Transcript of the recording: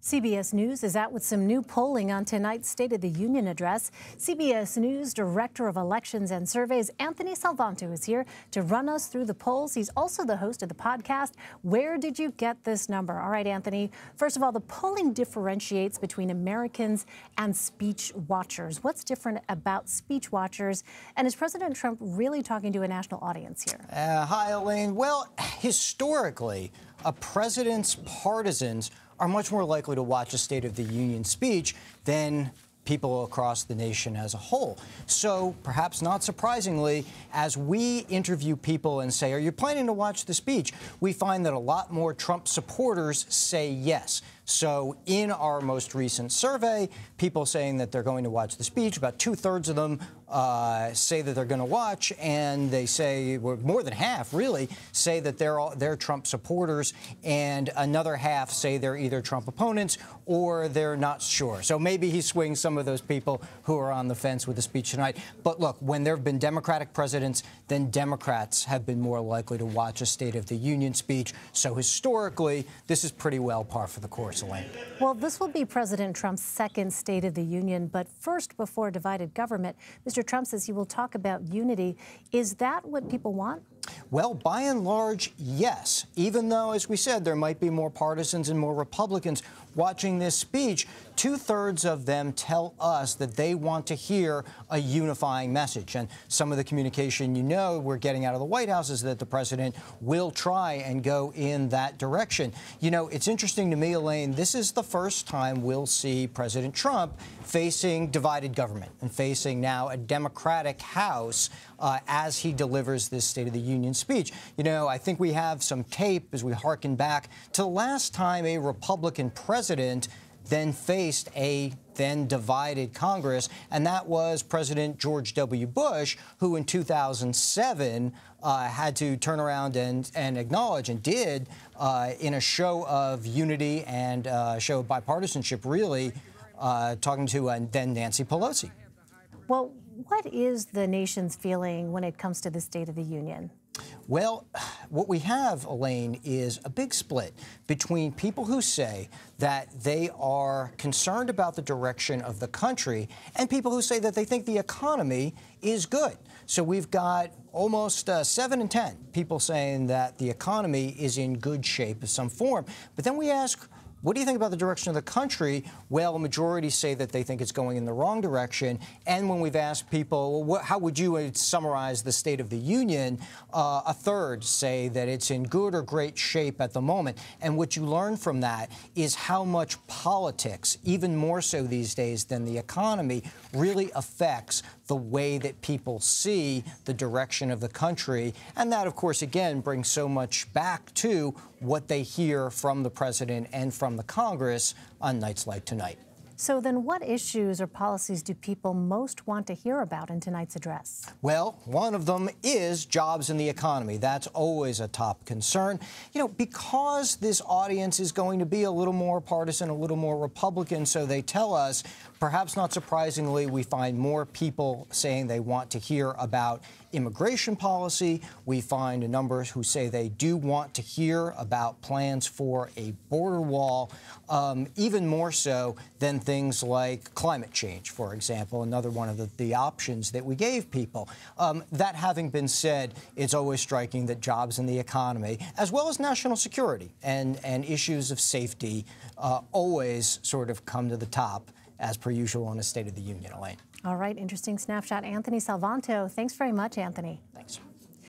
CBS News is out with some new polling on tonight's State of the Union address. CBS News Director of Elections and Surveys, Anthony Salvanto, is here to run us through the polls. He's also the host of the podcast, Where Did You Get This Number? All right, Anthony, first of all, the polling differentiates between Americans and speech watchers. What's different about speech watchers? And is President Trump really talking to a national audience here? Hi, Elaine. Well, historically, a president's partisans are much more likely to watch a State of the Union speech than people across the nation as a whole. So perhaps not surprisingly, as we interview people and say, are you planning to watch the speech? We find that a lot more Trump supporters say yes. So in our most recent survey, people saying that they're going to watch the speech, about 2/3 of them say that they're going to watch, and they say, well, more than half really, say that they're Trump supporters, and another half say they're either Trump opponents or they're not sure. So maybe he swings some of those people who are on the fence with the speech tonight. But look, when there have been Democratic presidents, then Democrats have been more likely to watch a State of the Union speech. So historically, this is pretty well par for the course. Well, this will be President Trump's second State of the Union. But first, before divided government, Mr. Trump says he will talk about unity. Is that what people want? Well, by and large, yes. Even though, as we said, there might be more partisans and more Republicans watching this speech, 2/3 of them tell us that they want to hear a unifying message. And some of the communication we're getting out of the White House is that the president will try and go in that direction. You know, it's interesting to me, Elaine, this is the first time we'll see President Trump facing divided government and facing now a Democratic House as he delivers this State of the Union speech. You know, I think we have some tape as we hearken back to the last time a Republican president then faced a then divided Congress, and that was President George W. Bush, who in 2007 had to turn around and acknowledge, and did, in a show of unity and a show of bipartisanship, really, talking to then Nancy Pelosi. Well, what is the nation's feeling when it comes to the State of the Union? Well, what we have, Elaine, is a big split between people who say that they are concerned about the direction of the country and people who say that they think the economy is good. So we've got almost 7 in 10 people saying that the economy is in good shape of some form. But then we ask, what do you think about the direction of the country? Well, a majority say that they think it's going in the wrong direction. And when we've asked people, well, how would you summarize the State of the Union? A third say that it's in good or great shape at the moment. And what you learn from that is how much politics, even more so these days than the economy, really affects the way that people see the direction of the country. And that, of course, again, brings so much back to what they hear from the president and from the Congress on nights like tonight. So then what issues or policies do people most want to hear about in tonight's address? Well, one of them is jobs and the economy. That's always a top concern. You know, because this audience is going to be a little more partisan, a little more Republican, so they tell us, perhaps not surprisingly, we find more people saying they want to hear about immigration policy. We find a number who say they do want to hear about plans for a border wall, even more so than things like climate change, for example, another one of the options that we gave people. That having been said, it's always striking that jobs and the economy, as well as national security and issues of safety, always sort of come to the top, as per usual, in a State of the Union, Elaine. All right, interesting snapshot. Anthony Salvanto, thanks very much, Anthony. Thanks.